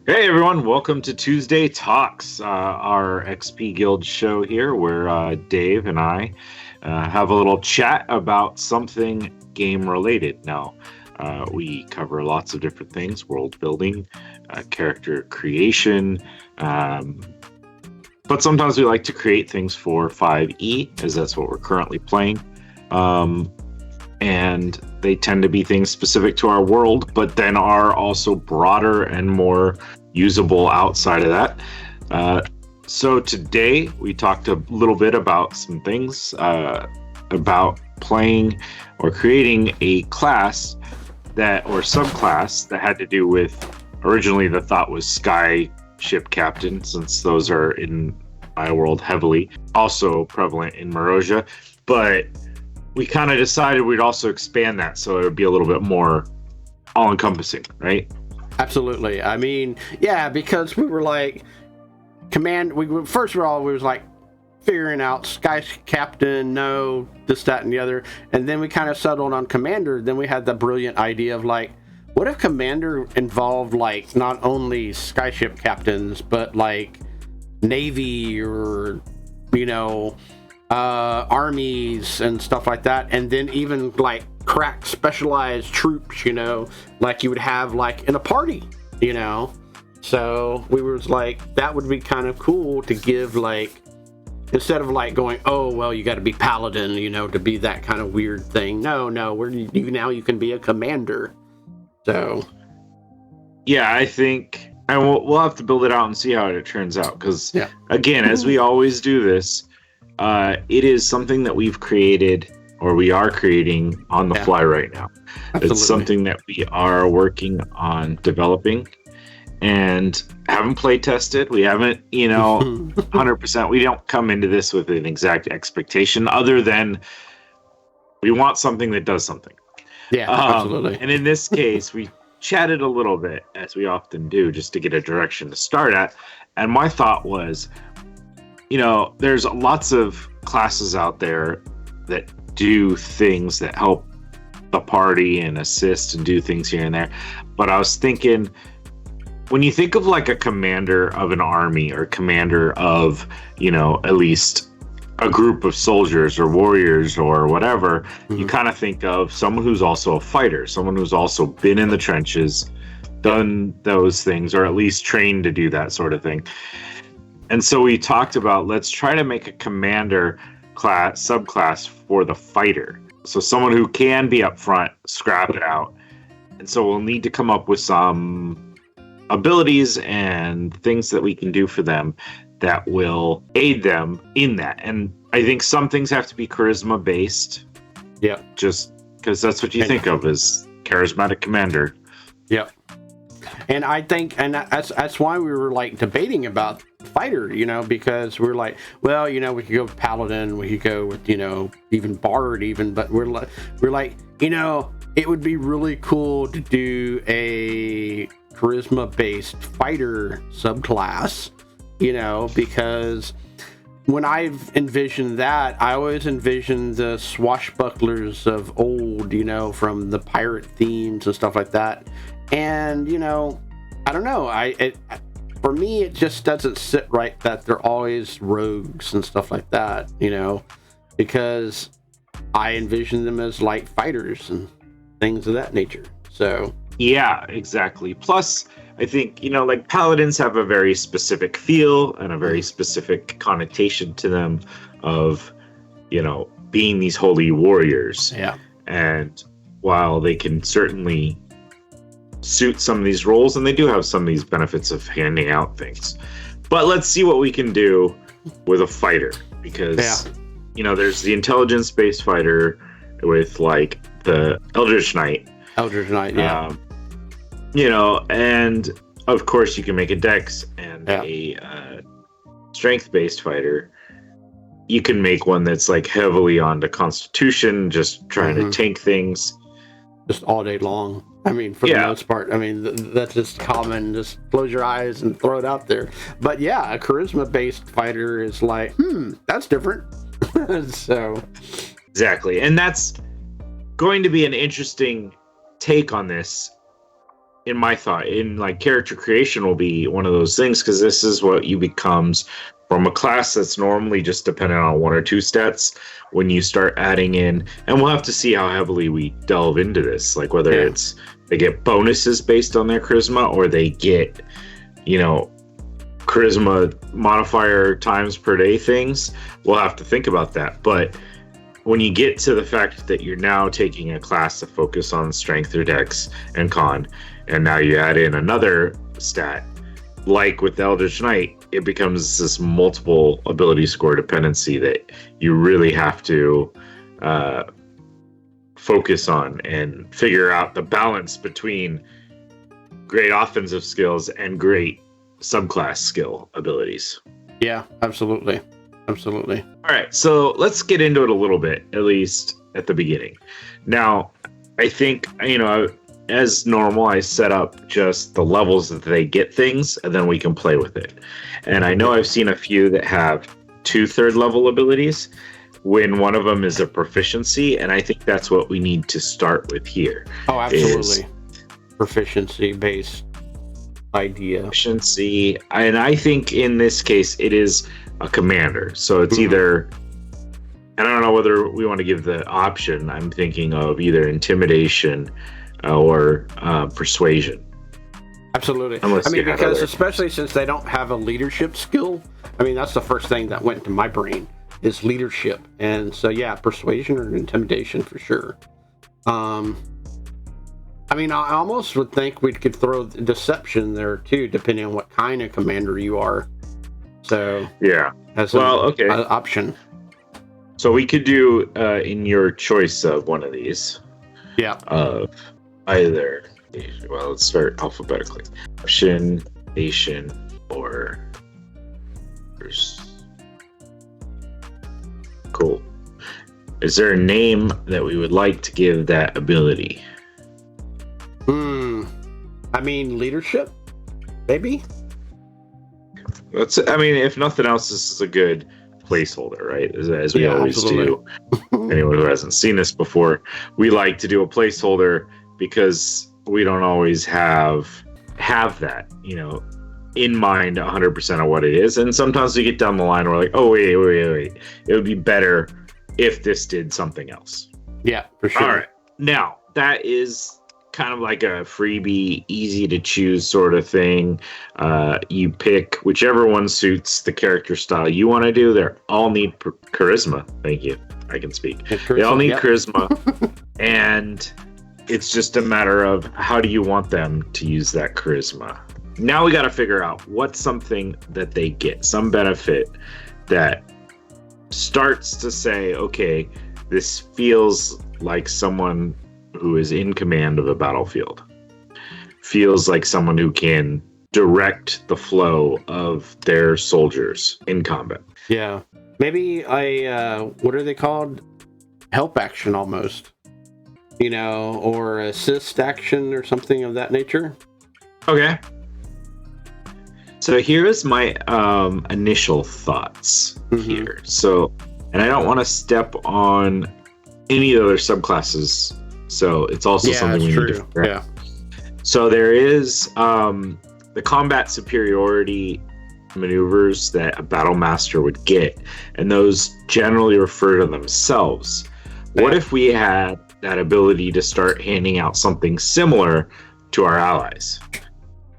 Hey everyone, welcome to Tuesday Talks, our XP Guild show here where Dave and I have a little chat about something game related. Now, we cover lots of different things: world building, character creation, but sometimes we like to create things for 5e, as that's what we're currently playing. And they tend to be things specific to our world, but then are also broader and more usable outside of that. So today we talked a little bit about some things about playing or creating a class or subclass that had to do with, originally the thought was sky ship captain, since those are in my world heavily, also prevalent in Marozia, but we kind of decided we'd also expand that so it would be a little bit more all-encompassing, right? Absolutely. I mean, yeah, because we were like, we was like figuring out Sky Captain, no, this, that, and the other. And then we kind of settled on Commander. Then we had the brilliant idea of like, what if Commander involved like not only skyship captains, but like Navy or, armies and stuff like that, and then even like crack specialized troops, like you would have like in a party, so we were like, that would be kind of cool to give, like, instead of like going, oh well, you got to be paladin, to be that kind of weird thing. No, now you can be a commander. So yeah, I think, and we'll have to build it out and see how it turns out, because again, as we always do this, it is something that we've created, or we are creating on the fly right now. Absolutely. It's something that we are working on developing and haven't play tested. We haven't, 100%. We don't come into this with an exact expectation other than we want something that does something. Yeah, absolutely. And in this case, we chatted a little bit, as we often do, just to get a direction to start at. And my thought was, there's lots of classes out there that do things that help the party and assist and do things here and there. But I was thinking, when you think of like a commander of an army or commander of, at least a group of soldiers or warriors or whatever, you kind of think of someone who's also a fighter, someone who's also been in the trenches, done those things, or at least trained to do that sort of thing. And so we talked about, let's try to make a commander subclass for the fighter. So someone who can be up front, scrap it out. And so we'll need to come up with some abilities and things that we can do for them that will aid them in that. And I think some things have to be charisma based. Yeah. Just because that's what you think of as charismatic commander. Yeah. And I think, and that's why we were like debating about fighter, because we're like, well, we could go with paladin, we could go with, even bard, but we're like, it would be really cool to do a charisma based fighter subclass, because when I've envisioned that, I always envisioned the swashbucklers of old, from the pirate themes and stuff like that. And, I don't know. For me, it just doesn't sit right that they're always rogues and stuff like that, because I envision them as like fighters and things of that nature. So yeah, exactly. Plus, I think, like paladins have a very specific feel and a very specific connotation to them of, being these holy warriors. Yeah. And while they can certainly suit some of these roles, and they do have some of these benefits of handing out things, but let's see what we can do with a fighter, because there's the intelligence-based fighter with like the Eldritch Knight, and of course you can make a dex and a strength-based fighter. You can make one that's like heavily onto constitution, just trying to tank things just all day long. I mean, for the most part, that's just common. Just close your eyes and throw it out there. But yeah, a charisma-based fighter is like, that's different. So exactly, and that's going to be an interesting take on this in my thought, in like character creation will be one of those things because this is what you becomes from a class that's normally just dependent on one or two stats. When you start adding in, and we'll have to see how heavily we delve into this, like whether it's they get bonuses based on their charisma or they get, you know, charisma modifier times per day things. We'll have to think about that. But when you get to the fact that you're now taking a class to focus on strength or dex and con, and now you add in another stat, like with the Eldritch Knight, it becomes this multiple ability score dependency that you really have to focus on and figure out the balance between great offensive skills and great subclass skill abilities. Yeah, absolutely. Absolutely. All right, so let's get into it a little bit, at least at the beginning. Now, I think, you know, as normal, I set up just the levels that they get things, and then we can play with it. And I know I've seen a few that have 2 third level abilities when one of them is a proficiency, and I think that's what we need to start with here. Oh, absolutely. Proficiency based idea. Proficiency, and I think in this case it is a commander. So it's either, and I don't know whether we want to give the option. I'm thinking of either intimidation or persuasion. Absolutely. Unless I mean, because other... especially since they don't have a leadership skill, I mean, that's the first thing that went to my brain is leadership. And so, yeah, persuasion or intimidation for sure. I mean, I almost would think we could throw deception there too, depending on what kind of commander you are. So yeah, as okay, an option. So we could do in your choice of one of these. Yeah. Of either. Well, let's start alphabetically. Option, nation, or. Cool. Is there a name that we would like to give that ability? I mean, leadership, maybe. I mean, if nothing else, this is a good placeholder, right? As we always do. Anyone who hasn't seen this before, we like to do a placeholder because we don't always have that, you know, in mind 100% of what it is. And sometimes we get down the line and we're like, oh, wait. It would be better if this did something else. Yeah, for sure. All right. Now, that is kind of like a freebie, easy to choose sort of thing. You pick whichever one suits the character style you want to do. They all need charisma. Thank you. I can speak. They all need charisma. And it's just a matter of how do you want them to use that charisma. Now we got to figure out what's something that they get, some benefit that starts to say, okay, this feels like someone who is in command of a battlefield, feels like someone who can direct the flow of their soldiers in combat. Yeah, maybe what are they called? Help action almost, you know, or assist action or something of that nature. Okay. So here is my initial thoughts here. So, and I don't want to step on any other subclasses. So it's also something we need to figure out. So there is the combat superiority maneuvers that a battle master would get, and those generally refer to themselves. What if we had that ability to start handing out something similar to our allies?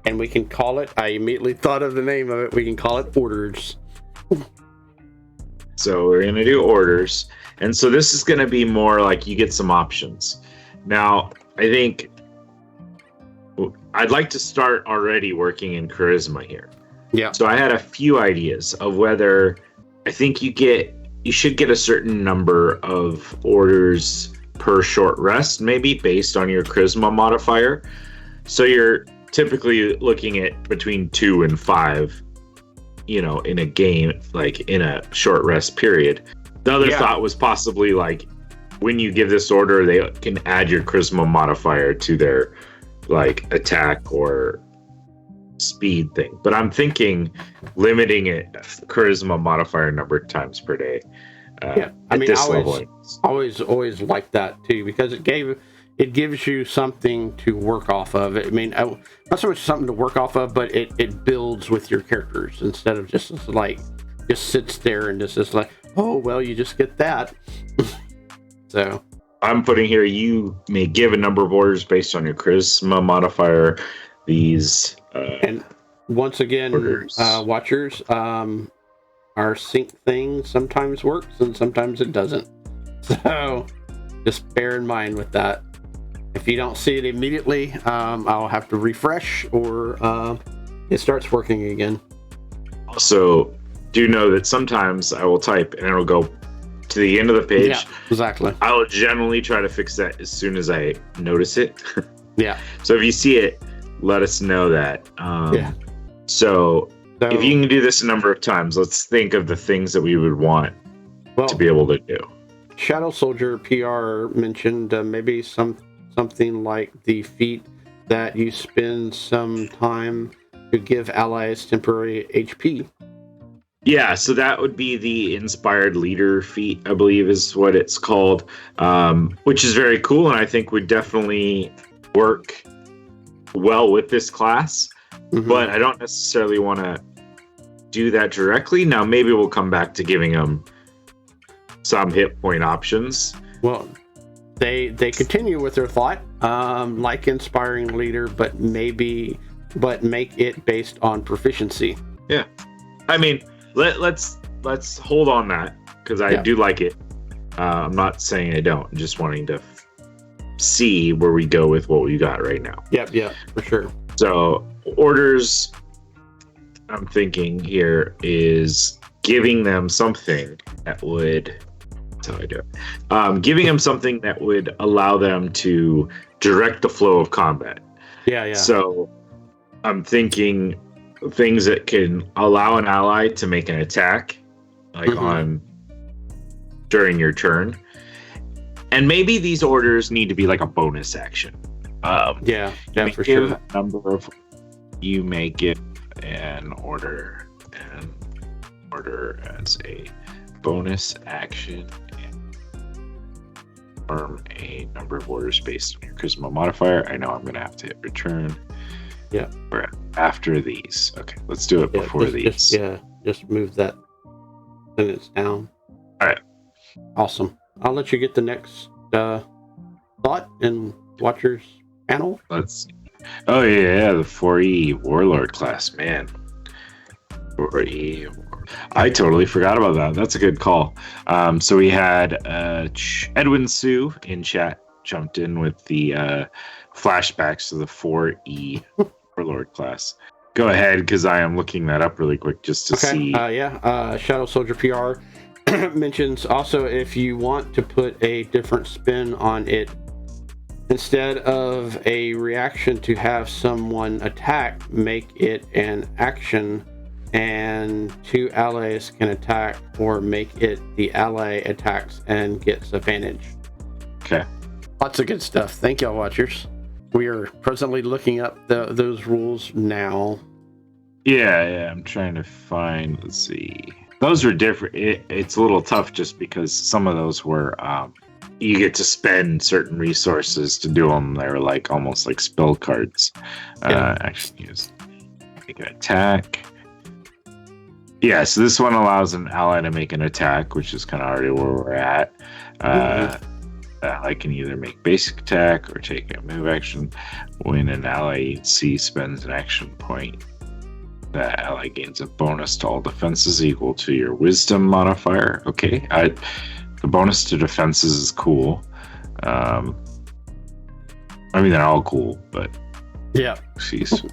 And we can call it, I immediately thought of the name of it, we can call it orders. So we're going to do orders. And so this is going to be more like you get some options. Now, I think I'd like to start already working in charisma here. Yeah. So I had a few ideas of whether I think you should get a certain number of orders per short rest, maybe based on your charisma modifier. So you're typically looking at between 2 and 5, you know, in a game, like in a short rest period. The other thought was possibly like when you give this order, they can add your charisma modifier to their like attack or speed thing. But I'm thinking limiting it charisma modifier number times per day. I mean, I always like that too, because it it gives you something to work off of. I mean, not so much something to work off of, but it builds with your characters instead of just sits there and just is like, oh well, you just get that. So I'm putting here, you may give a number of orders based on your charisma modifier. These and once again, watchers, our sync thing sometimes works and sometimes it doesn't. So just bear in mind with that. If you don't see it immediately, I'll have to refresh, or it starts working again. Also, do know that sometimes I will type and it'll go to the end of the page. Yeah, exactly. I will generally try to fix that as soon as I notice it. Yeah. So if you see it, let us know that. Yeah. So if you can do this a number of times, let's think of the things that we would want to be able to do. Shadow Soldier PR mentioned maybe something like the feat that you spend some time to give allies temporary HP. Yeah, so that would be the Inspired Leader feat, I believe is what it's called, which is very cool, and I think would definitely work well with this class. Mm-hmm. But I don't necessarily want to do that directly. Now, maybe we'll come back to giving them some hit point options. Well, they continue with their thought, like Inspiring Leader, but make it based on proficiency. Yeah, I mean, let's hold on that, because I do like it. I'm not saying I don't. I'm just wanting to see where we go with what we got right now. Yeah, for sure. So orders, I'm thinking here, is giving them something that would. That's how I do it. Giving them something that would allow them to direct the flow of combat. Yeah. So I'm thinking things that can allow an ally to make an attack, like during your turn. And maybe these orders need to be like a bonus action. Yeah, for sure. You may give an order as a bonus action and confirm a number of orders based on your charisma modifier. I know I'm going to have to hit return. Yeah. Or after these. Okay, let's do it before these. Just move that sentence down. All right. Awesome. I'll let you get the next thought in Watcher's panel. Let's see. Oh, yeah, the 4E Warlord class, man. 4E. I totally forgot about that. That's a good call. So we had Edwin Sue in chat jumped in with the flashbacks to the 4E Warlord class. Go ahead, because I am looking that up really quick just to see. Shadow Soldier PR mentions also, if you want to put a different spin on it, instead of a reaction to have someone attack, make it an action, and 2 allies can attack, or make it the ally attacks and gets advantage. Okay. Lots of good stuff. Thank y'all, watchers. We are presently looking up those rules now. Yeah, I'm trying to find, let's see. Those are different. It's a little tough just because some of those were, you get to spend certain resources to do them. They're like almost like spell cards. Actually, make an attack. Yeah, so this one allows an ally to make an attack, which is kind of already where we're at. Ally can either make basic attack or take a move action. When an ally spends an action point, that ally gains a bonus to all defenses equal to your wisdom modifier. Okay, the bonus to defenses is cool. I mean, they're all cool, but jeez.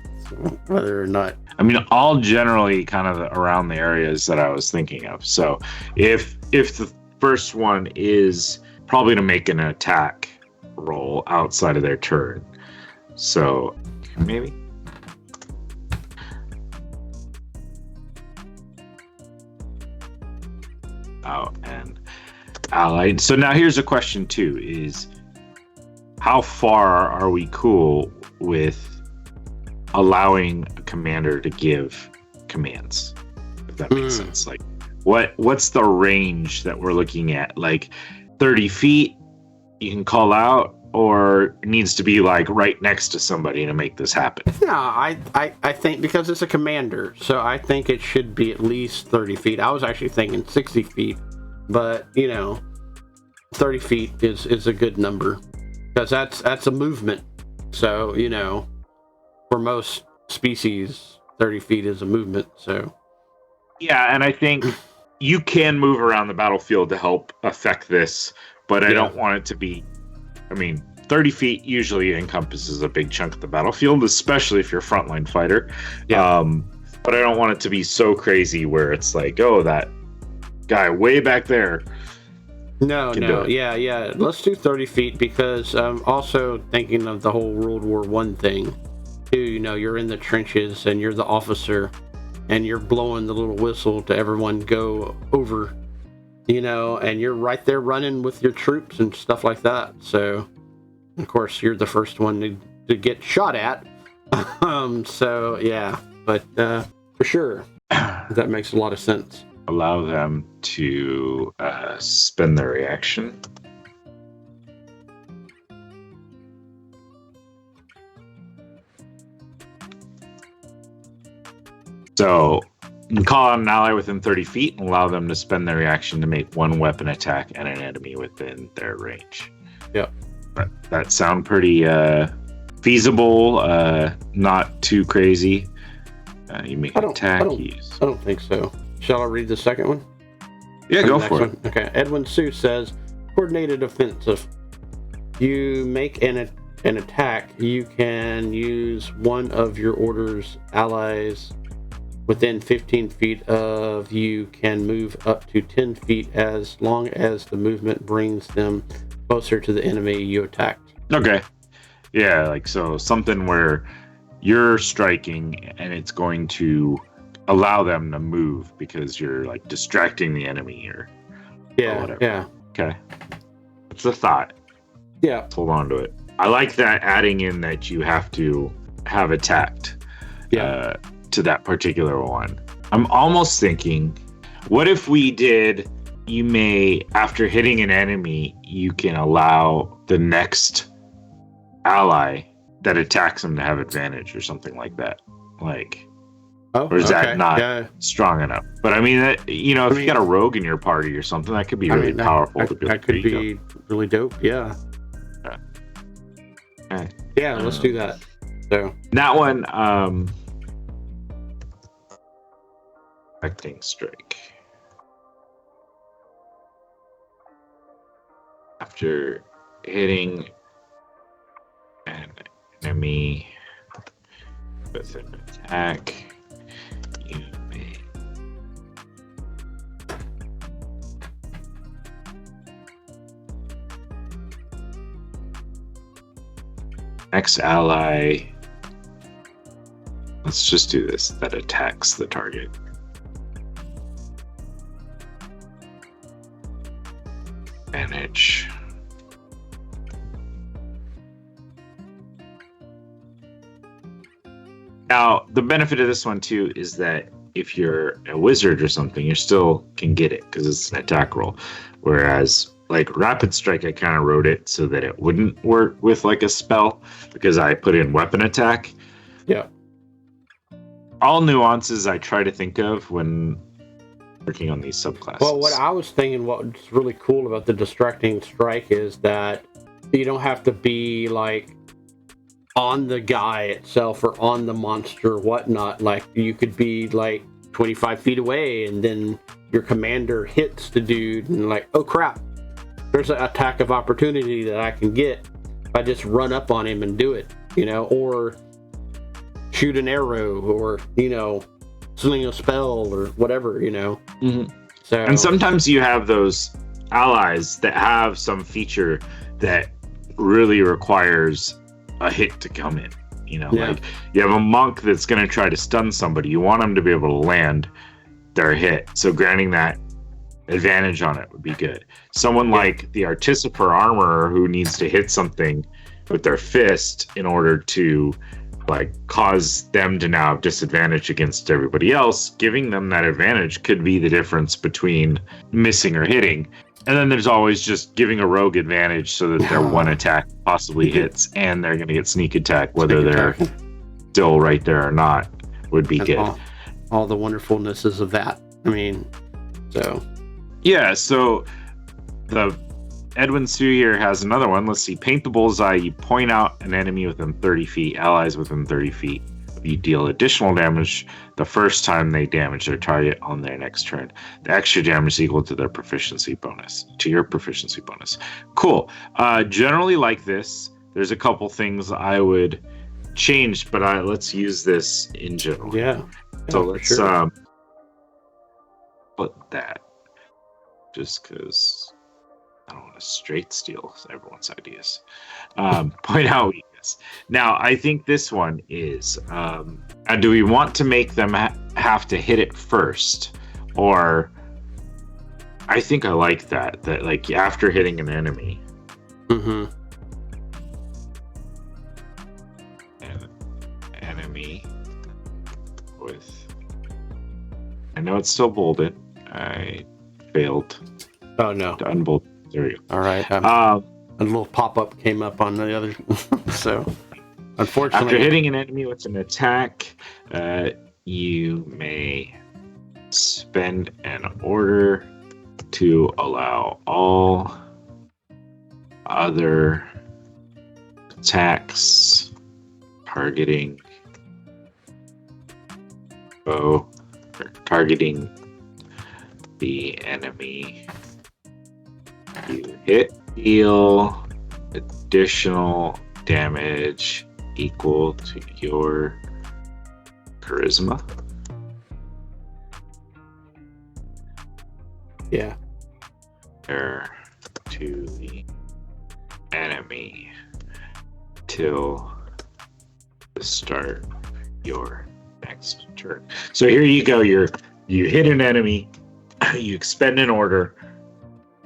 Whether or not, I mean, all generally kind of around the areas that I was thinking of. So if the first one is probably to make an attack roll outside of their turn, so maybe. Oh, and allied. So now here's a question too: is how far are we cool with allowing a commander to give commands, if that makes sense? Like, what's the range that we're looking at? Like 30 feet you can call out, or needs to be like right next to somebody to make this happen? No, I think because it's a commander, so I think it should be at least 30 feet. I was actually thinking 60 feet, but 30 feet is a good number because that's a movement. So for most species, 30 feet is a movement. So yeah, and I think you can move around the battlefield to help affect this, but I don't want it to be. I mean, 30 feet usually encompasses a big chunk of the battlefield, especially if you're a frontline fighter. Yeah. But I don't want it to be so crazy where it's like, oh, that guy way back there. No. Yeah. Let's do 30 feet because I'm also thinking of the whole World War I thing. Too, you're in the trenches and you're the officer and you're blowing the little whistle to everyone go over, and you're right there running with your troops and stuff like that. So, of course, you're the first one to get shot at. So, yeah, but for sure, that makes a lot of sense. Allow them to spend their reaction. So you can call out an ally within 30 feet and allow them to spend their reaction to make one weapon attack at an enemy within their range. Yep. That sound pretty feasible, not too crazy. You make an attack. I don't think so. Shall I read the second one? Yeah, go for it. Okay. Edwin Sue says, coordinated offensive. You make an attack. You can use one of your order's allies within 15 feet of you can move up to 10 feet as long as the movement brings them closer to the enemy you attacked. Okay. Yeah, like so something where you're striking and it's going to allow them to move because you're like distracting the enemy or whatever. Yeah. Okay. It's a thought. Yeah. Let's hold on to it. I like that adding in that you have to have attacked. Yeah. To that particular one. I'm almost thinking, what if we did, you may, after hitting an enemy, you can allow the next ally that attacks them to have advantage or something like that. Like, or is that not strong enough? But I mean, if you got a rogue in your party or something, that could be really powerful. That could be really dope, yeah. Okay. Yeah, let's do that. So that one, Acting strike. After hitting an enemy with an attack, you may next ally. Let's just do this. That attacks the target. Advantage. Now, the benefit of this one too is that if you're a wizard or something, you still can get it because it's an attack roll. Whereas, like Rapid Strike, I kind of wrote it so that it wouldn't work with like a spell because I put in weapon attack. Yeah. All nuances I try to think of when working on these subclasses. Well, what I was thinking, what's really cool about the distracting strike is that you don't have to be like on the guy itself or on the monster or whatnot. Like you could be like 25 feet away and then your commander hits the dude and like, oh crap, there's an attack of opportunity that I can get if I just run up on him and do it, or shoot an arrow or, sling a spell or whatever, Mm-hmm. So, and sometimes you have those allies that have some feature that really requires a hit to come in. Like you have a monk that's going to try to stun somebody. You want them to be able to land their hit. So granting that advantage on it would be good. Someone like the Artificer Armorer who needs to hit something with their fist in order to like cause them to now have disadvantage against everybody else, giving them that advantage could be the difference between missing or hitting. And then there's always just giving a rogue advantage so that their one attack possibly hits, and they're going to get sneak attack, whether they're still right there or not, would be good. All the wonderfulnesses of that. I mean, so. Yeah, so the Edwin Sue here has another one. Let's see. Paint the bullseye. You point out an enemy within 30 feet, allies within 30 feet. You deal additional damage the first time they damage their target on their next turn. The extra damage is equal to their proficiency bonus, to your proficiency bonus. Cool. Generally like this. There's a couple things I would change, but let's use this in general. Yeah. So let's put that, just because I don't want to straight steal everyone's ideas. Point out weakness. Now, I think this one is, do we want to make them have to hit it first? Or, I think I like that like after hitting an enemy. Mm-hmm. An enemy with, I know it's still bolded. I failed. Oh, no. To unbold. There we go. All right. A little pop-up came up on the other, so unfortunately. After hitting an enemy with an attack, you may spend an order to allow all other attacks targeting the enemy you hit deal additional damage equal to your charisma. Yeah. To the enemy till the start of your next turn. So here you go. You hit an enemy, you expend an order.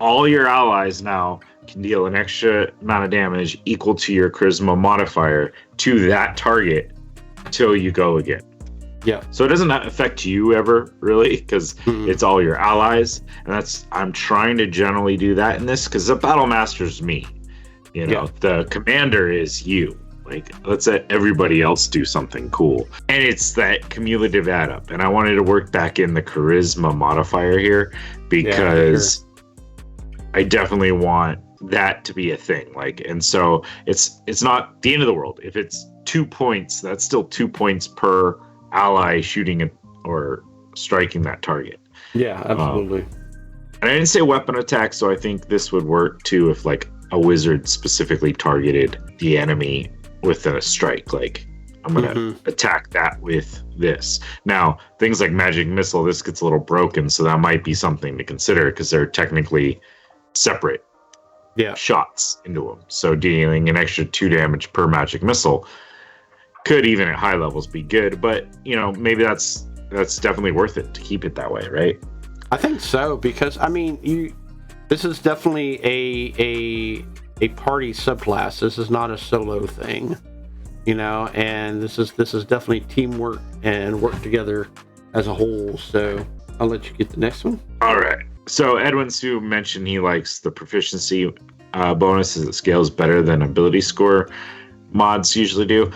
All your allies now can deal an extra amount of damage equal to your charisma modifier to that target till you go again. Yeah. So it doesn't affect you ever, really, because it's all your allies. And I'm trying to generally do that in this, because the battle master's me. You know, the commander is you. Like, let's let everybody else do something cool. And it's that cumulative add up. And I wanted to work back in the charisma modifier here, because I definitely want that to be a thing. Like, and so it's not the end of the world. If it's 2 points, that's still 2 points per ally shooting it or striking that target. Yeah, absolutely. And I didn't say weapon attack, so I think this would work too if like a wizard specifically targeted the enemy with a strike. Like, I'm gonna attack that with this. Now, things like magic missile, this gets a little broken, so that might be something to consider, because they're technically separate shots into them. So dealing an extra 2 damage per magic missile could, even at high levels, be good. But you know, maybe that's definitely worth it to keep it that way, right? I think so, because I mean, this is definitely a party subclass. This is not a solo thing, you know, and this is definitely teamwork and work together as a whole. So I'll let you get the next one. All right. So Edwin Sue mentioned he likes the proficiency bonus as it scales better than ability score mods usually do.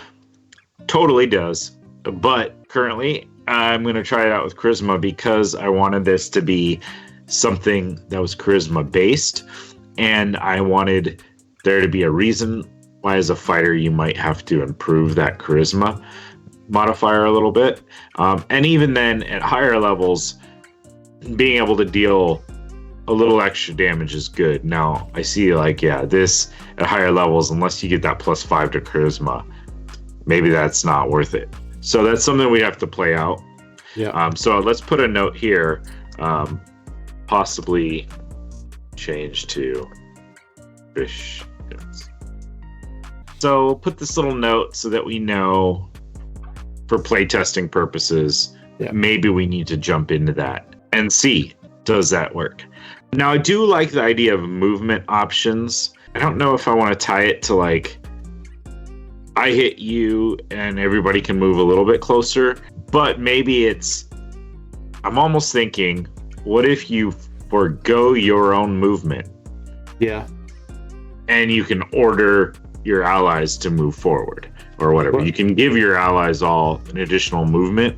Totally does. But currently, I'm going to try it out with charisma, because I wanted this to be something that was charisma based, and I wanted there to be a reason why, as a fighter, you might have to improve that charisma modifier a little bit. And even then, at higher levels, being able to deal a little extra damage is good. Now, I see, like, this at higher levels, unless you get that +5 to charisma, maybe that's not worth it. So that's something we have to play out. Yeah. So let's put a note here, possibly change to fish. So we'll put this little note so that we know, for playtesting purposes, maybe we need to jump into that and see, does that work? Now, I do like the idea of movement options. I don't know if I want to tie it to, like, I hit you and everybody can move a little bit closer, but maybe I'm almost thinking, what if you forgo your own movement, Yeah. and you can order your allies to move forward or whatever. Well, You can give your allies all an additional movement.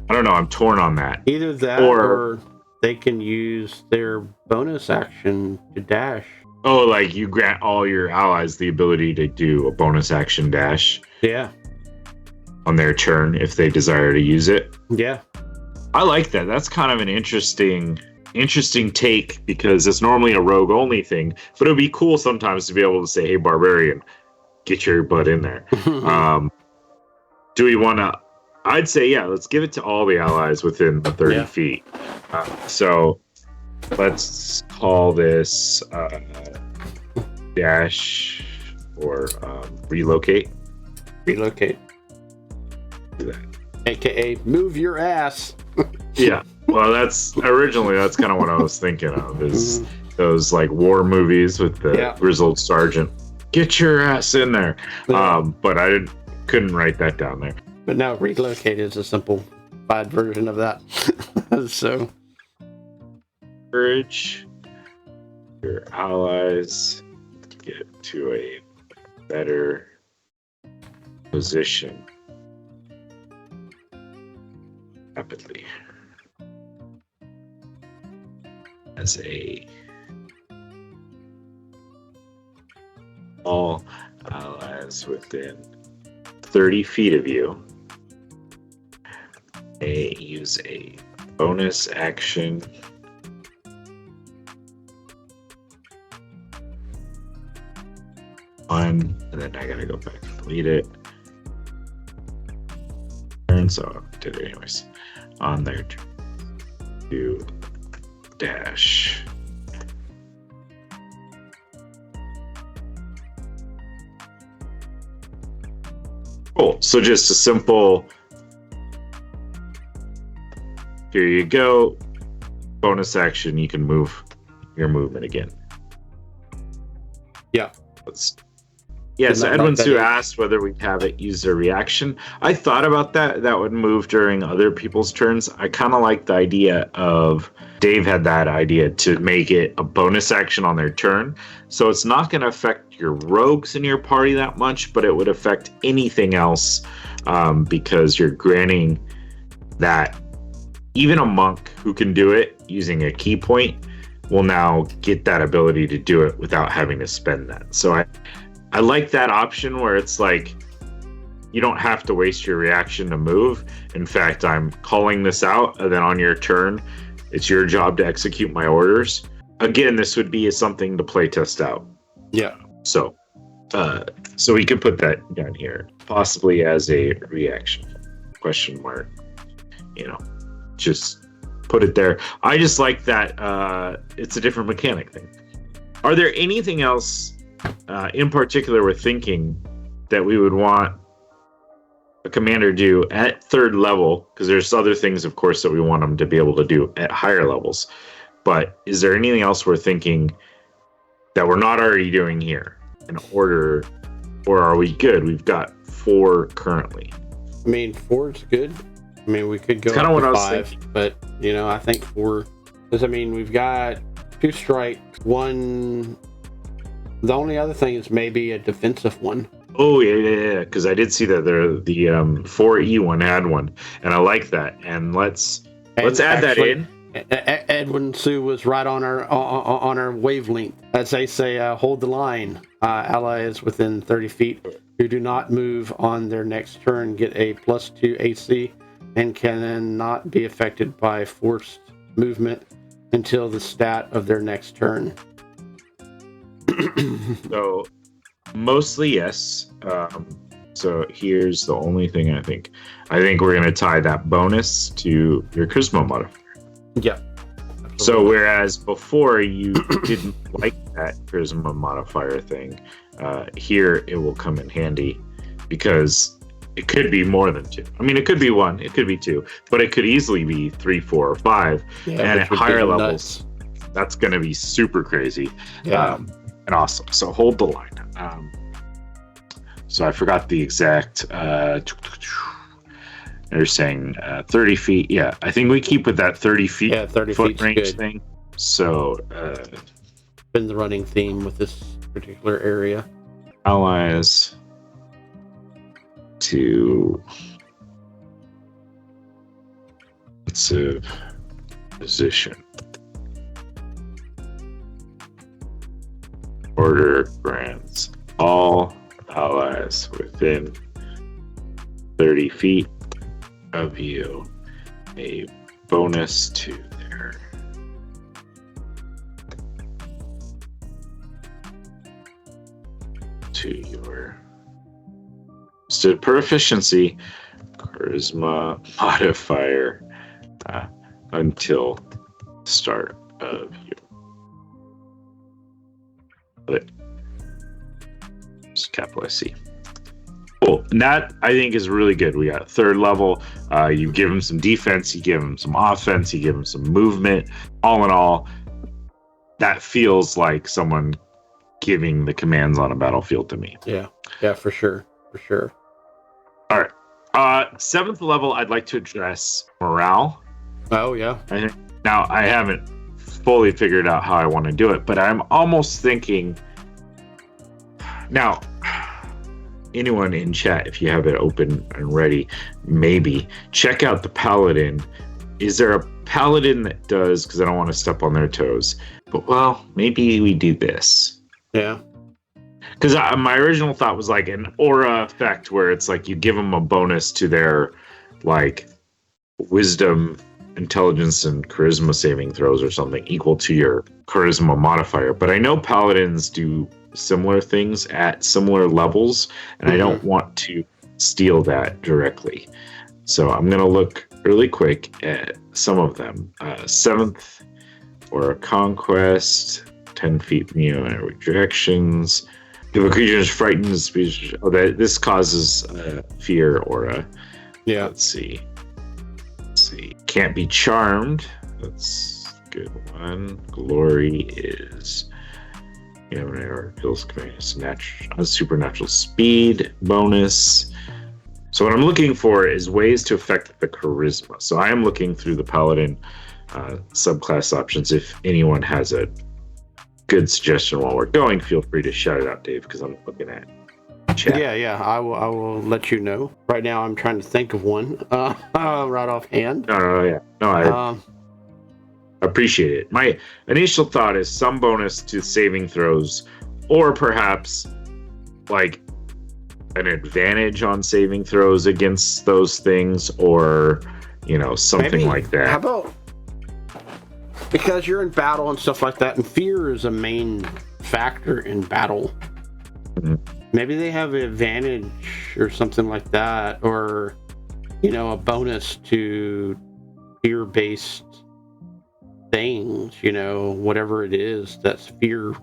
I don't know. I'm torn on that. either that or they can use their bonus action to dash. Oh, like you grant all your allies the ability to do a bonus action dash Yeah. on their turn if they desire to use it. Yeah. I like that. That's kind of an interesting take because it's normally a rogue only thing, but it would be cool sometimes to be able to say, "Hey, barbarian, get your butt in there." Do we want to? I'd say, yeah, let's give it to all the allies within the 30 feet. So let's call this dash or relocate. Relocate. Do that. AKA move your ass. Yeah. Well, that's kind of what I was thinking of is those like war movies with the grizzled sergeant. Get your ass in there. But I couldn't write that down there. But no, relocate is a simplified version of that. So Encourage your allies to get to a better position rapidly. As all allies within 30 feet of you may use a bonus action and then I gotta go back and delete it. And so I did it anyways. On there to dash. Cool. So just a simple. Here you go. Bonus action. You can move your movement again. Yeah. So Edwin Sue asked whether we'd have it use a reaction. I thought about that. That would move during other people's turns. I kind of like the idea of Dave had that idea to make it a bonus action on their turn. So it's not going to affect your rogues in your party that much, but it would affect anything else because you're granting that even a monk who can do it using a key point will now get that ability to do it without having to spend that. So I like that option where it's like you don't have to waste your reaction to move. In fact, I'm calling this out, and then on your turn, it's your job to execute my orders. Again, this would be something to play test out. Yeah. So we could put that down here, possibly as a reaction. Question mark. Just put it there. I just like that it's a different mechanic thing. Are there anything else in particular we're thinking that we would want a commander do at third level? Because there's other things, of course, that we want them to be able to do at higher levels. But is there anything else we're thinking that we're not already doing here in order, or are we good? We've got 4 currently. I mean, 4's good. I mean, we could go kind of what I was 5, thinking. but I think 4. Because we've got 2 strikes, 1. The only other thing is maybe a defensive one. Oh yeah. Because I did see that the 4E one had one, and I like that. And let's add that in. Edwin Sue was right on our wavelength. As they say, hold the line. Allies within 30 feet who do not move on their next turn get a +2 AC and cannot be affected by forced movement until the stat of their next turn. So mostly yes. So here's the only thing I think we're going to tie that bonus to your charisma modifier. Yeah. Absolutely. So whereas before you didn't like that charisma modifier thing, here it will come in handy because it could be more than 2. I mean, it could be 1, it could be 2, but it could easily be 3, 4, or 5. Yeah, and at higher levels, nuts. That's going to be super crazy. Yeah. And awesome. So hold the line. So I forgot the exact They're saying 30 feet. Yeah, I think we keep with that 30 feet 30 foot feet's range good. thing. So, Been the running theme with this particular area. allies to position. Order grants all allies within 30 feet of you a bonus to your proficiency charisma modifier until start of your just capital C. Cool. And that I think is really good. We got third level. You give him some defense, you give him some offense, you give him some movement. All in all, that feels like someone giving the commands on a battlefield to me. Yeah, for sure. All right. 7th level, I'd like to address morale. Oh, yeah. Now, I haven't fully figured out how I want to do it, but I'm almost thinking... Now, anyone in chat, if you have it open and ready, maybe check out the Paladin. Is there a Paladin that does, because I don't want to step on their toes, but, well, maybe we do this. Yeah. Because my original thought was like an aura effect where it's like you give them a bonus to their like wisdom, intelligence, and charisma saving throws or something equal to your charisma modifier. But I know paladins do similar things at similar levels, and I don't want to steal that directly. So I'm going to look really quick at some of them. 7th or a conquest, 10 feet from you in every directions. If a creature is frightened, this causes fear or a... Yeah. Let's see. Can't be charmed. That's a good one. Glory is... or kills command. Supernatural speed bonus. So what I'm looking for is ways to affect the charisma. So I am looking through the Paladin subclass options. If anyone has a good suggestion while we're going, feel free to shout it out, Dave, because I'm looking at chat. Yeah. I will let you know. Right now, I'm trying to think of one right offhand. No, I appreciate it. My initial thought is some bonus to saving throws, or perhaps like an advantage on saving throws against those things, or something maybe, like that. How about, because you're in battle and stuff like that, and fear is a main factor in battle. Maybe they have an advantage or something like that, or a bonus to fear-based things, whatever it is that's fear,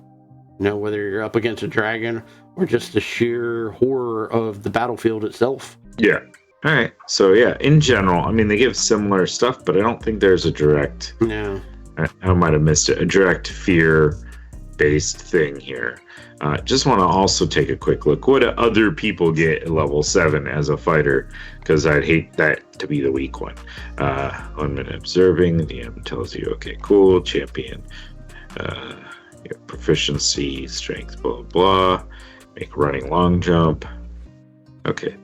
whether you're up against a dragon or just the sheer horror of the battlefield itself. Yeah. All right. So yeah, in general, I mean, they give similar stuff, but I don't think there's a direct... No. I might have missed it. A direct fear-based thing here. Just want to also take a quick look. What do other people get at level 7 as a fighter? Because I'd hate that to be the weak one. 1 minute observing. The DM tells you, okay, cool. Champion. Proficiency, strength, blah, blah. Make running long jump. Okay.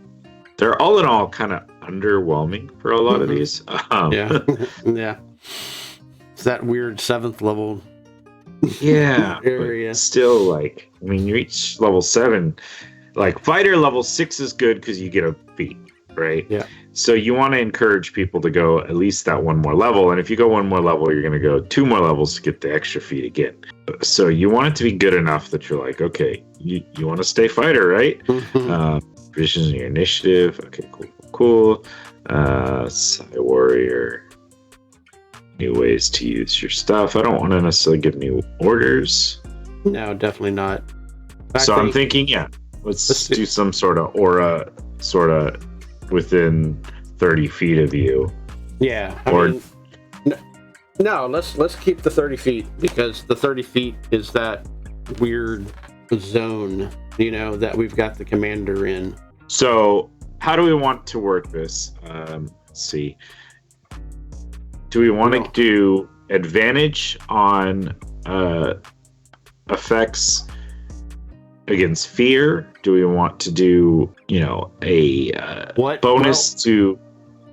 They're all in all kind of underwhelming for a lot of these. Yeah. It's that weird 7th level area. Still, like, I mean, you reach level 7. Like, fighter level 6 is good because you get a feat, right? Yeah. So you want to encourage people to go at least that one more level. And if you go one more level, you're going to go 2 more levels to get the extra feat again. So you want it to be good enough that you're like, okay, you want to stay fighter, right? Provisions in your initiative. Okay, cool. Side warrior. New ways to use your stuff. I don't want to necessarily give new orders. No, definitely not. I'm thinking, let's do some sort of aura, sort of within 30 feet of you. Yeah. Let's keep the 30 feet, because the 30 feet is that weird zone, that we've got the commander in. So how do we want to work this? Let's see. Do we want to do advantage on effects against fear? Do we want to do, a bonus to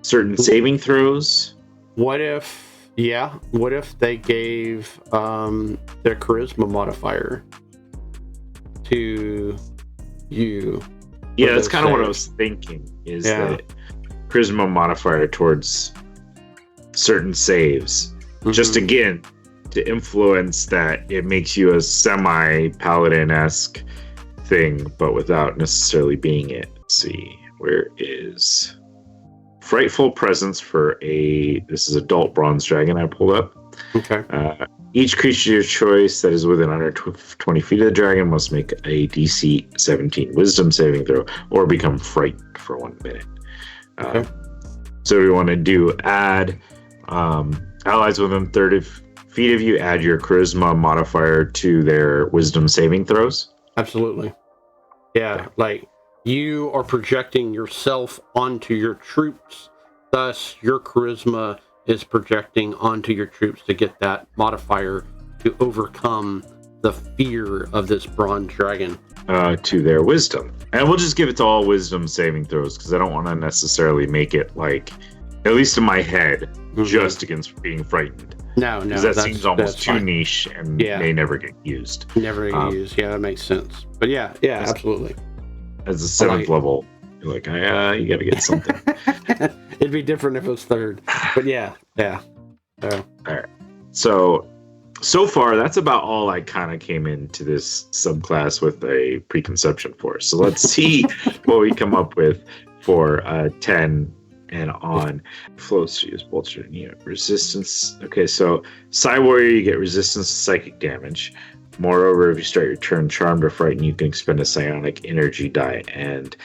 certain saving throws? What if they gave their charisma modifier to you? Yeah, that's kind of what I was thinking, is that charisma modifier towards certain saves. Just again, to influence that it makes you a semi-paladin-esque thing, but without necessarily being it. Let's see, where is Frightful Presence for this is adult bronze dragon I pulled up. Okay. Each creature of your choice that is within 120 feet of the dragon must make a DC 17 wisdom saving throw or become frightened for 1 minute. Okay. So we want to do add allies within 30 feet of you, add your charisma modifier to their wisdom saving throws. Absolutely. Yeah, okay. Like you are projecting yourself onto your troops, thus your charisma is projecting onto your troops to get that modifier to overcome the fear of this bronze dragon. To their wisdom. And we'll just give it to all wisdom saving throws, because I don't want to necessarily make it like, at least in my head, just against being frightened. No, because that seems almost too niche and may never get used. Never get used. Yeah, that makes sense. But yeah, absolutely. As a 7th level, you're like, you got to get something. It'd be different if it was 3rd. But yeah. All right. So far, that's about all I kind of came into this subclass with a preconception for. So let's see what we come up with for 10 and on. Flows to use bolster resistance. Okay, so Psy Warrior, you get resistance to psychic damage. Moreover, if you start your turn charmed or frightened, you can expend a psionic energy die and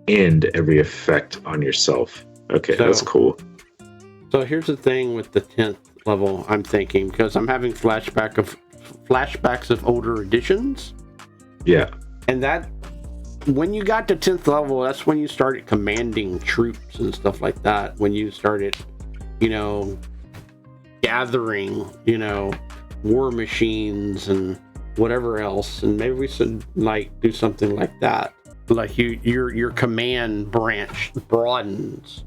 end every effect on yourself. Okay, that's cool. So here's the thing with the 10th level, I'm thinking, because I'm having flashbacks of older editions. Yeah. And that, when you got to 10th level, that's when you started commanding troops and stuff like that. When you started, gathering, war machines and whatever else. And maybe we should do something like that. Like your command branch broadens,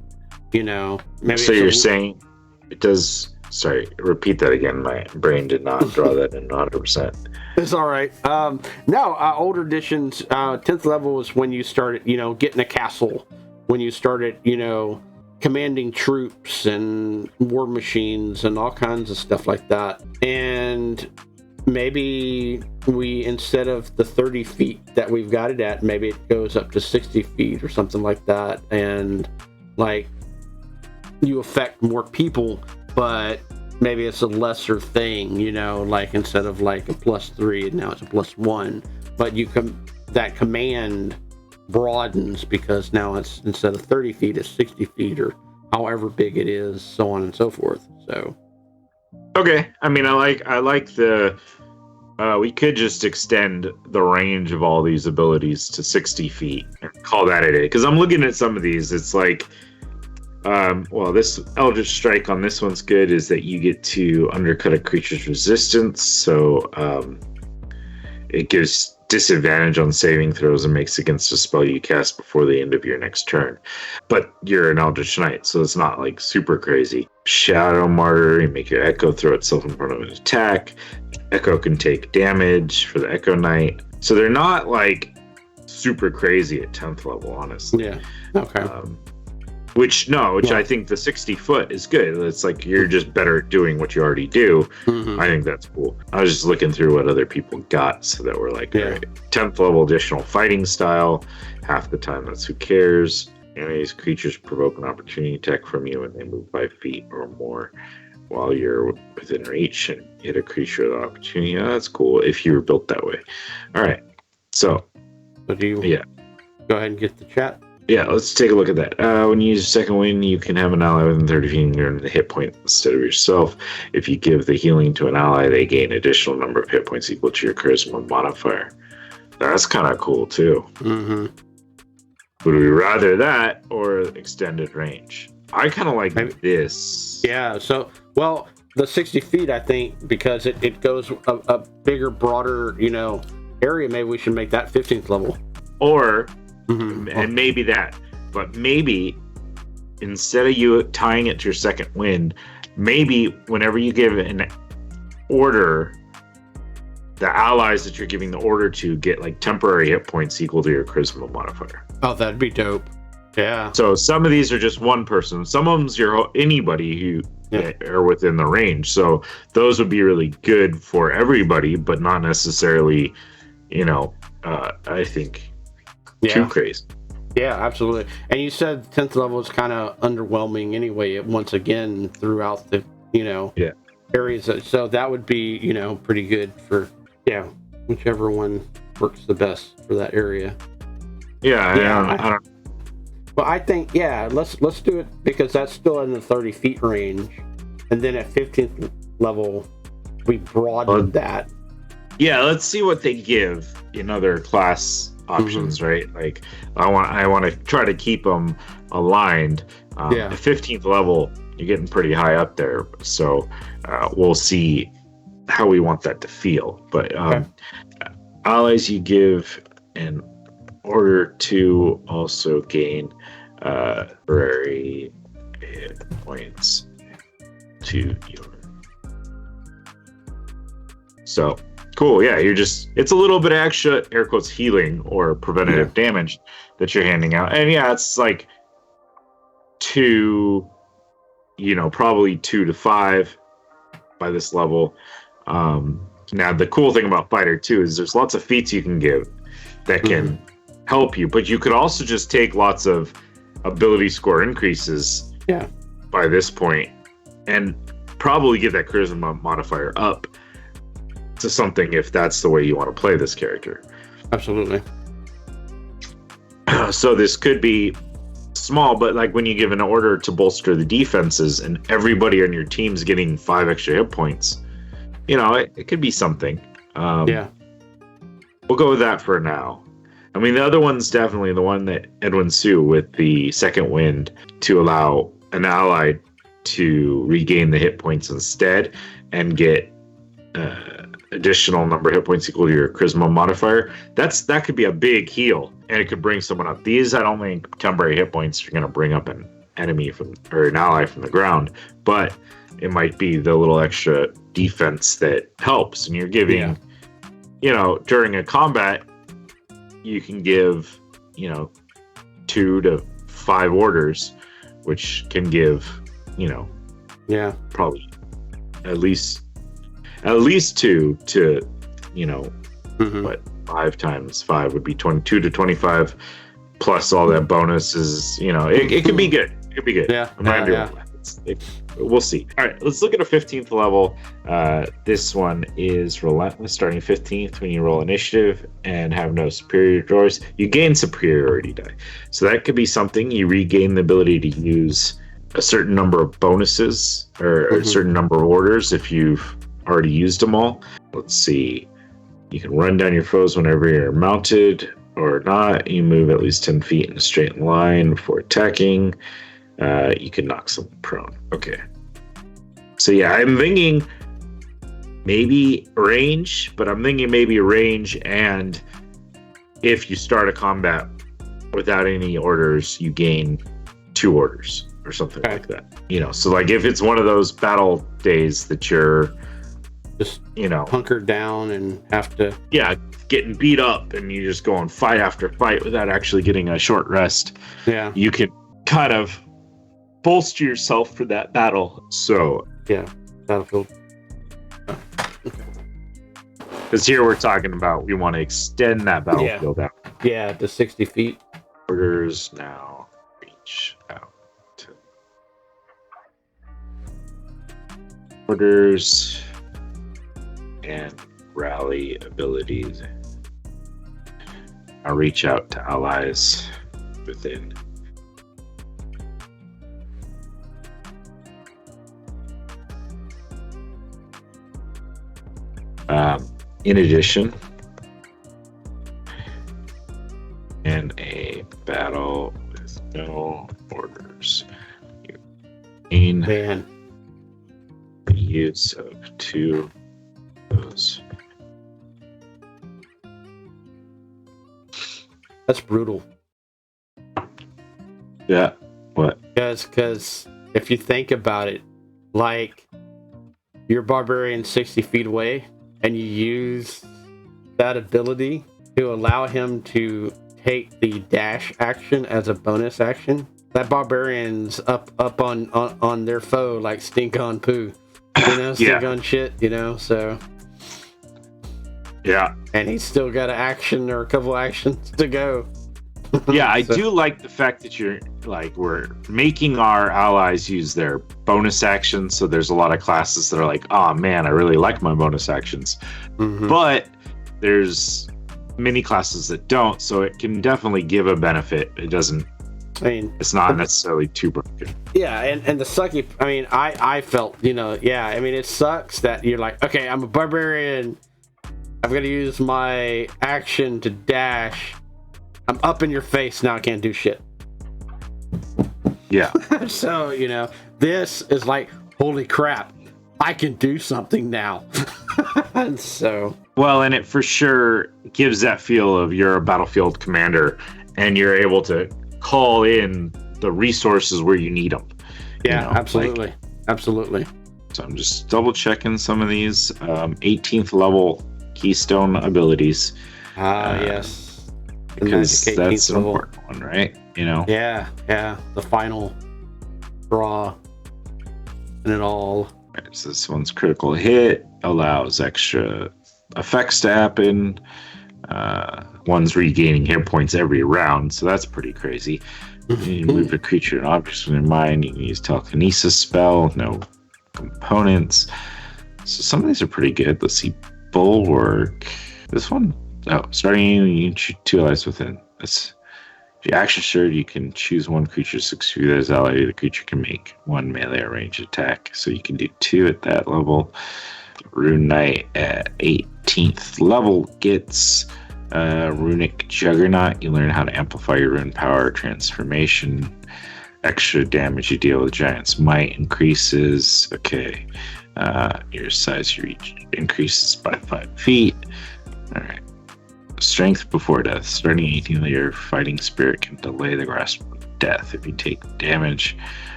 Maybe so you're saying it does. Sorry, repeat that again. My brain did not draw that in 100%. It's all right. Older editions, 10th level is when you started, getting a castle. When you started, commanding troops and war machines and all kinds of stuff like that. And maybe we, instead of the 30 feet that we've got it at, maybe it goes up to 60 feet or something like that. And, you affect more people, but maybe it's a lesser thing, instead of a +3, now it's a +1. But that command broadens because now it's, instead of 30 feet, it's 60 feet or however big it is, so on and so forth. So, okay. I mean, I like the. We could just extend the range of all these abilities to 60 feet and call that a day. Because I'm looking at some of these, it's like. This Eldritch Strike on this one's good, is that you get to undercut a creature's resistance, so it gives disadvantage on saving throws and makes against a spell you cast before the end of your next turn. But you're an Eldritch Knight, so it's not super crazy. Shadow Martyr, you make your Echo throw itself in front of an attack. Echo can take damage for the Echo Knight. So they're not super crazy at 10th level, honestly. Yeah. Okay. Which I think the 60 foot is good. It's you're just better at doing what you already do. Mm-hmm. I think that's cool. I was just looking through what other people got, so that we're all right, 10th level additional fighting style. Half the time, that's who cares. These creatures provoke an opportunity attack from you when they move 5 feet or more while you're within reach and hit a creature with an opportunity. Yeah, that's cool if you were built that way. All right. So do you go ahead and get the chat? Yeah, let's take a look at that. When you use a second wind, you can have an ally within 30 feet and earn the hit point instead of yourself. If you give the healing to an ally, they gain an additional number of hit points equal to your charisma modifier. That's kind of cool, too. Mm-hmm. Would we rather that or extended range? I kind of like Maybe. this. Yeah. So, well, the 60 feet, I think, because it goes a bigger, broader, area. Maybe we should make that 15th level. Or, Mm-hmm. and maybe that, but maybe instead of you tying it to your second wind, maybe whenever you give an order, the allies that you're giving the order to get like temporary hit points equal to your charisma modifier. Oh, that'd be dope. Yeah. So some of these are just one person. Some of them's anybody who are within the range. So those would be really good for everybody, but not necessarily, I think too crazy. Yeah, absolutely. And you said 10th level is kind of underwhelming anyway, once again, throughout the, areas. So that would be, pretty good for, whichever one works the best for that area. Yeah, I don't. Well, I think, let's do it because that's still in the 30 feet range. And then at 15th level, we broadened that. Yeah, let's see what they give in other class options, right? Like, I want to try to keep them aligned. At 15th level, you're getting pretty high up there. So we'll see how we want that to feel. But allies you give an order to also gain temporary hit points to your. So cool, yeah. It's a little bit of extra air quotes healing or preventative damage that you're handing out, and it's like 2, probably 2 to 5 by this level. Now the cool thing about Fighter 2 is there's lots of feats you can give that can help you, but you could also just take lots of ability score increases by this point and probably get that charisma modifier up to something if that's the way you want to play this character. Absolutely. So this could be small, but like when you give an order to bolster the defenses and everybody on your team's getting 5 extra hit points, it could be something. We'll go with that for now. I mean, the other one's definitely the one that Edwin Sue with the second wind to allow an ally to regain the hit points instead and get additional number of hit points equal to your charisma modifier. That could be a big heal, and it could bring someone up. These, I don't think temporary hit points are going to bring up an enemy or an ally from the ground, but it might be the little extra defense that helps. And you're giving, during a combat, you can give, 2 to 5 orders, which can give, probably at least 2 to, what, 5 times 5 would be 22 to 25 plus all that bonuses. It could be good. It could be good. We'll see. All right, let's look at a 15th level. This one is Relentless, starting 15th. When you roll initiative and have no superior drawers, you gain superiority die. So that could be something. You regain the ability to use a certain number of bonuses or a certain number of orders if you've already used them all. Let's see. You can run down your foes whenever you're mounted or not. You move at least 10 feet in a straight line before attacking. You can knock someone prone. Okay. So I'm thinking maybe range, but I'm thinking maybe range, and if you start a combat without any orders, you gain 2 orders or something like that. So like if it's one of those battle days that you're just hunkered down and have to getting beat up and you just go on fight after fight without actually getting a short rest, you can kind of bolster yourself for that battle. So battlefield. Because here we're talking about we want to extend that battlefield out. To 60 feet. Orders now reach out. Orders and rally abilities. I'll reach out to allies within. In addition, in a battle with no orders, you use of 2 of those. That's brutal. Yeah. What? Because if you think about it, like your barbarian 60 feet away, and you use that ability to allow him to take the dash action as a bonus action, that barbarian's up on their foe like stink on poo, stink on shit, so. Yeah. And he's still got an action or a couple actions to go. Yeah, I do like the fact that we're making our allies use their bonus actions. So there's a lot of classes that are like, oh man, I really like my bonus actions. Mm-hmm. But there's many classes that don't, so it can definitely give a benefit. It doesn't. It's not necessarily too broken. Yeah, and the sucky. I felt, it sucks that you're like, okay, I'm a barbarian. I'm gonna use my action to dash. I'm up in your face now. I can't do shit. Yeah. So this is like, holy crap, I can do something now. And so. Well, and it for sure gives that feel of you're a battlefield commander, and you're able to call in the resources where you need them. Yeah, absolutely. Absolutely. So I'm just double checking some of these 18th level keystone abilities. Yes. Because that's an important one, right? Yeah. The final draw and it all. Right, so this one's critical hit, allows extra effects to happen. One's regaining hit points every round, so that's pretty crazy. You move a creature and objects from your mind. You can use telekinesis spell, no components. So some of these are pretty good. Let's see, Bulwark. This one, starting you shoot 2 allies within. If you action surge, you can choose one creature 6 feet as ally. The creature can make 1 melee or ranged attack, so you can do 2 at that level. Rune Knight at 18th level gets Runic Juggernaut. You learn how to amplify your rune power transformation. Extra damage you deal with Giant's Might increases. Okay. Your size reach increases by 5 feet. All right. Strength before death. Starting 18th, your fighting spirit can delay the grasp of death if you take damage.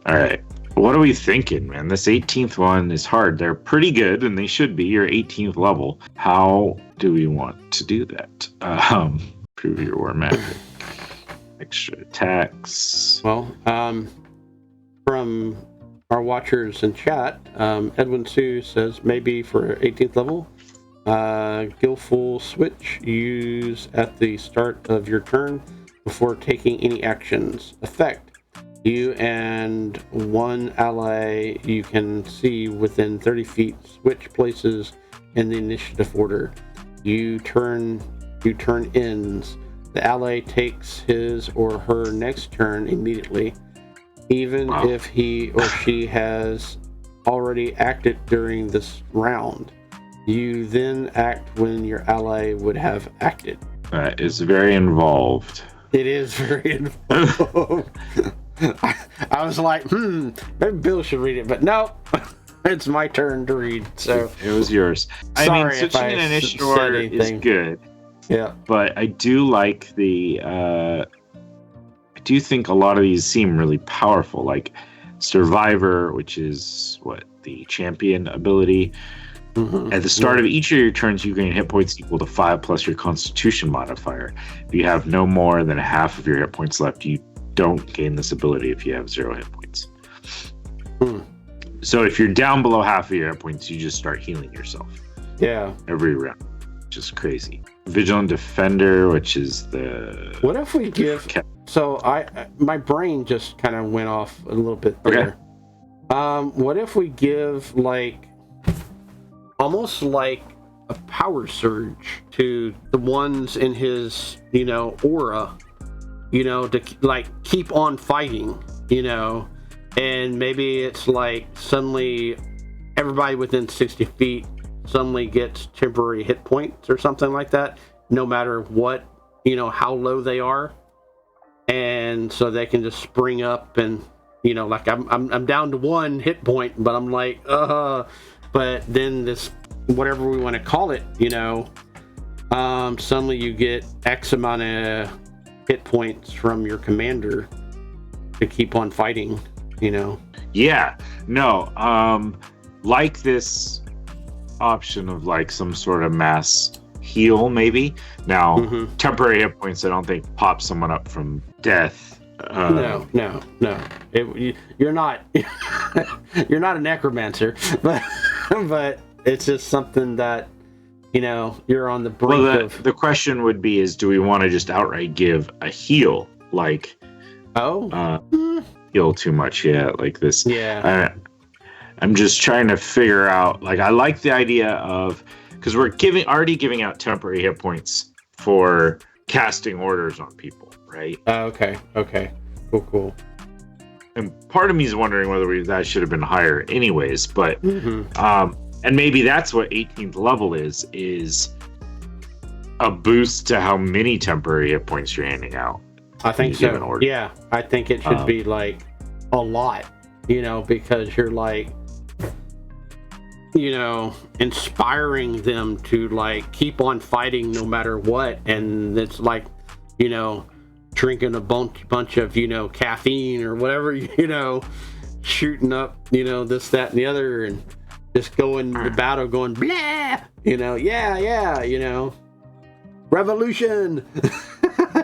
All right. What are we thinking, man? This 18th one is hard. They're pretty good, and they should be your 18th level. How do we want to do that? Prove your war magic. Extra attacks. Well, from our watchers in chat, Edwin Sue says maybe for 18th level, Guileful Switch use at the start of your turn before taking any actions. Effect. You and one ally you can see within 30 feet switch places in the initiative order. You turn ends. The ally takes his or her next turn immediately, even if he or she has already acted during this round. You then act when your ally would have acted. That is very involved. It is very involved. I was like, maybe Bill should read it, but no, it's my turn to read. So it was yours. Switching an initiative order is good. Yeah, but I do like I do think a lot of these seem really powerful, like Survivor, which is the champion ability. Mm-hmm. At the start of each of your turns, you gain hit points equal to 5 plus your Constitution modifier. If you have no more than half of your hit points left, you don't gain this ability if you have 0 hit points. So if you're down below half of your hit points, you just start healing yourself. Yeah. Every round, which is crazy. Vigilant Defender, which is the... What if we give... So my brain just kind of went off a little bit there. Okay. What if we give almost like a power surge to the ones in his, aura, to keep on fighting, and maybe it's like suddenly everybody within 60 feet suddenly gets temporary hit points or something like that, no matter what, how low they are. And so they can just spring up and you know, like I'm down to 1 hit point, but I'm like, but then this, whatever we want to call it, you know, suddenly you get X amount of hit points from your commander to keep on fighting, you know. Yeah, no, like this option of like some sort of mass heal, maybe. Now, temporary hit points, I don't think pop someone up from death. No. You're not you're not a necromancer, but it's just something that, you know, you're on the brink of. The question would be is, do we want to just outright give a heal, like heal too much? Yeah, like this. Yeah. I'm just trying to figure out, like, I like the idea of, because we're already giving out temporary hit points for casting orders on people, right? Okay. Cool. And part of me is wondering whether that should have been higher anyways, but and maybe that's what 18th level is a boost to how many temporary hit points you're handing out. I think so. Yeah, I think it should be like a lot, you know, because you're like, you know, inspiring them to like keep on fighting no matter what. And it's like, you know, drinking a bunch of, you know, caffeine or whatever, you know, shooting up, you know, this, that, and the other, and just going to battle going, blah, you know, yeah, you know, revolution.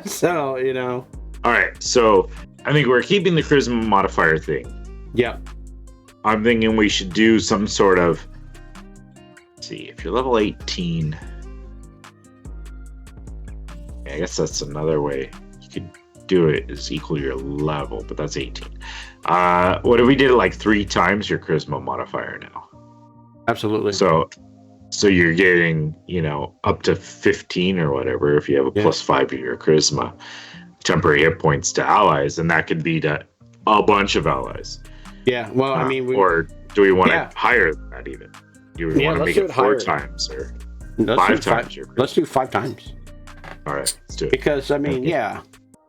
So, you know. All right, so I think we're keeping the charisma modifier thing. Yep. I'm thinking we should do some sort of, let's see, if you're level 18, I guess that's another way you could do it, is equal your level, but that's 18. What if we did it like 3 times your charisma modifier now? Absolutely. So you're getting, you know, up to 15 or whatever if you have a plus 5 of your charisma temporary hit points to allies, and that could be to a bunch of allies. Yeah, well, I mean, or do we want to higher than that even? Do we want to make it 4 times or 5 times? Let's do 5 times. All right, let's do it. Because, I mean,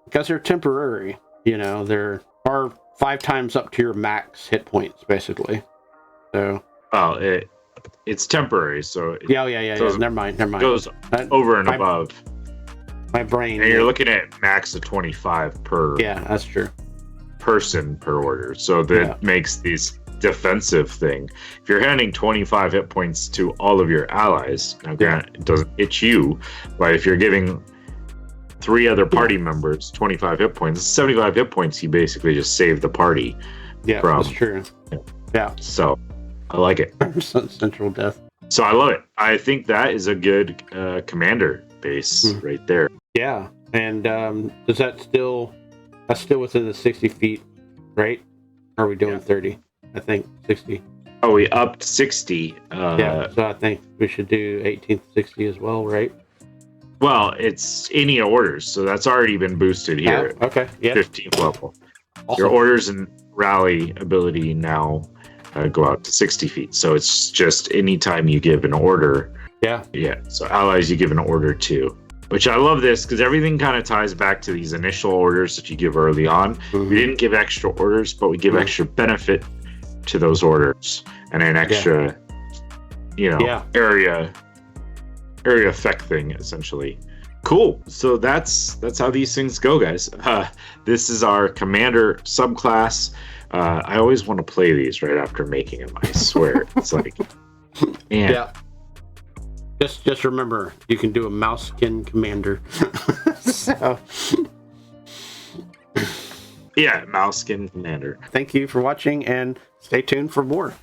because they're temporary, you know, there are 5 times up to your max hit points, basically. So. Well, it's temporary, so. Yeah. Never mind. Goes over and above. My brain. And you're looking at max of 25 per. Yeah, that's true. Person per order, so that makes these defensive thing. If you're handing 25 hit points to all of your allies, now granted, it doesn't hit you, but if you're giving 3 other party members 25 hit points, 75 hit points, you basically just save the party. Yeah, that's true. Yeah. So I like it. Central death. So I love it. I think that is a good commander base right there. Yeah, and does that still? That's still within the 60 feet, right? Or are we doing 30? I think 60. Oh, we upped 60. So I think we should do 18th 60 as well, right? Well, it's any orders, so that's already been boosted here. Oh, okay, yeah. 15th level. Awesome. Your orders and rally ability now go out to 60 feet. So it's just anytime you give an order. Yeah. So allies you give an order to. Which I love this because everything kind of ties back to these initial orders that you give early on. We didn't give extra orders, but we give extra benefit to those orders and an extra, area effect thing essentially. Cool. So that's how these things go, guys. This is our commander subclass. I always want to play these right after making them. I swear, it's like, man. Yeah. Just remember, you can do a mouse-skin commander. So. Yeah, mouse-skin commander. Thank you for watching, and stay tuned for more.